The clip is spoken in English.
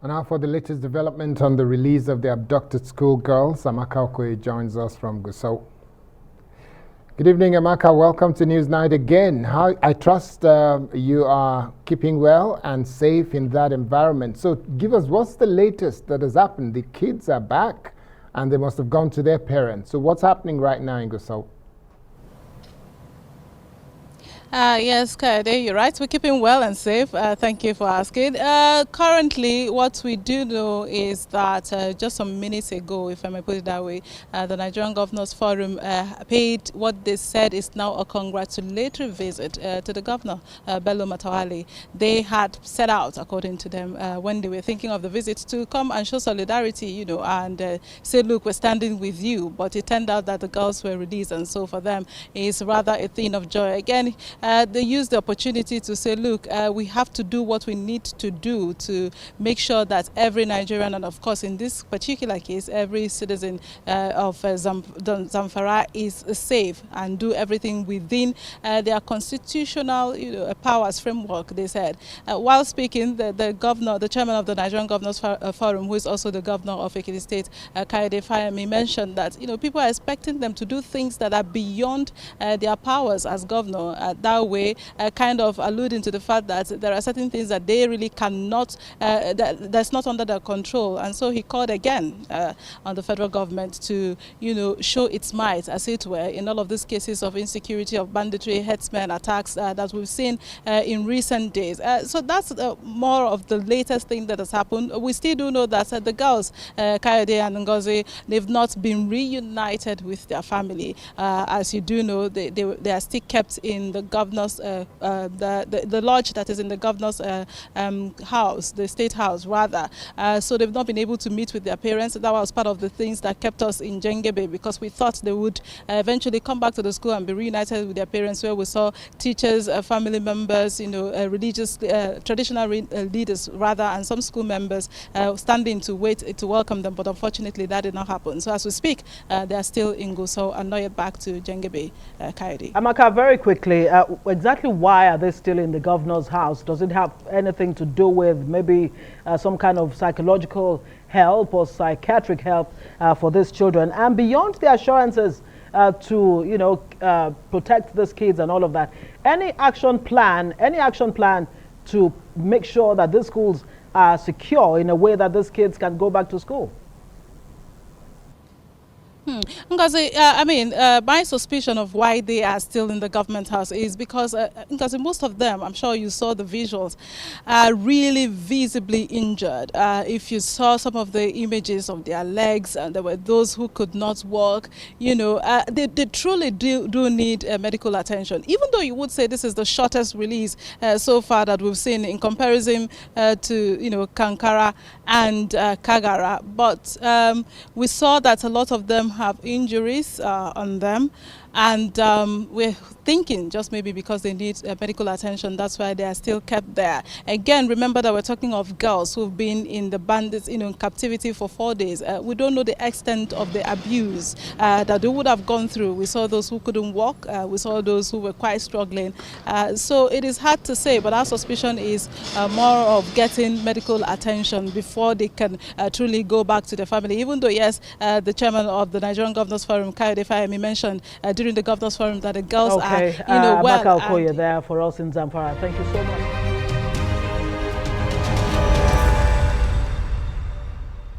And now for the latest development on the release of the abducted schoolgirls, AMAKA OKOYE joins us from Gusau. Good evening, AMAKA. Welcome to Newsnight again. I trust you are keeping well and safe in that environment. So give us, what's the latest that has happened? The kids are back and they must have gone to their parents. So what's happening right now in Gusau? Yes, Kaede, you're right. We're keeping well and safe. Thank you for asking. Currently, what we do know is that just some minutes ago, if I may put it that way, the Nigerian Governors Forum paid what they said is now a congratulatory visit to the governor, Bello Matawale. They had set out, according to them, when they were thinking of the visit, to come and show solidarity, and say, look, we're standing with you. But it turned out that the girls were released, and so for them, it's rather a thing of joy. Again, they used the opportunity to say, look, we have to do what we need to do to make sure that every Nigerian, and of course in this particular case, every citizen of Zamfara is safe, and do everything within their constitutional powers framework, they said. While speaking, the chairman of the Nigerian Governors Forum, who is also the governor of Ekiti State, Kayode Fayemi, mentioned that people are expecting them to do things that are beyond their powers as governor. That way, kind of alluding to the fact that there are certain things that they really cannot, that's not under their control. And so he called again on the federal government to, show its might, as it were, in all of these cases of insecurity, of banditry, herdsmen attacks that we've seen in recent days. So that's more of the latest thing that has happened. We still do know that the girls, Kayode and Ngozi, they've not been reunited with their family. As you do know, they are still kept in the governor's, the lodge that is in the governor's house, the state house rather. So they've not been able to meet with their parents. That was part of the things that kept us in Jengebe, because we thought they would eventually come back to the school and be reunited with their parents, where we saw teachers, family members, religious, traditional leaders rather, and some school members standing to wait to welcome them. But unfortunately, that did not happen. So as we speak, they are still in Gusau and not yet back to Jengebe, Kayode. AMAKA, very quickly, exactly why are they still in the governor's house? Does it have anything to do with maybe some kind of psychological help or psychiatric help for these children? And beyond the assurances to protect these kids and all of that, any action plan to make sure that these schools are secure in a way that these kids can go back to school? Ngozi, my suspicion of why they are still in the government house is because most of them, I'm sure you saw the visuals, are really visibly injured. If you saw some of the images of their legs, and there were those who could not walk, they truly do need medical attention. Even though you would say this is the shortest release so far that we've seen in comparison to Kankara and Kagara, but we saw that a lot of them have injuries on them, and we're thinking just maybe because they need medical attention, that's why they are still kept there. Again, remember that we're talking of girls who've been in the bandits, in captivity for 4 days. We don't know the extent of the abuse that they would have gone through. We saw those who couldn't walk. We saw those who were quite struggling. So it is hard to say, but our suspicion is more of getting medical attention before they can truly go back to their family. Even though, yes, the chairman of the Nigerian Governors Forum, Kayode Fayemi, mentioned during the Governors Forum that the girls are, well. AMAKA OKOYE there for us in Zamfara. Thank you so much.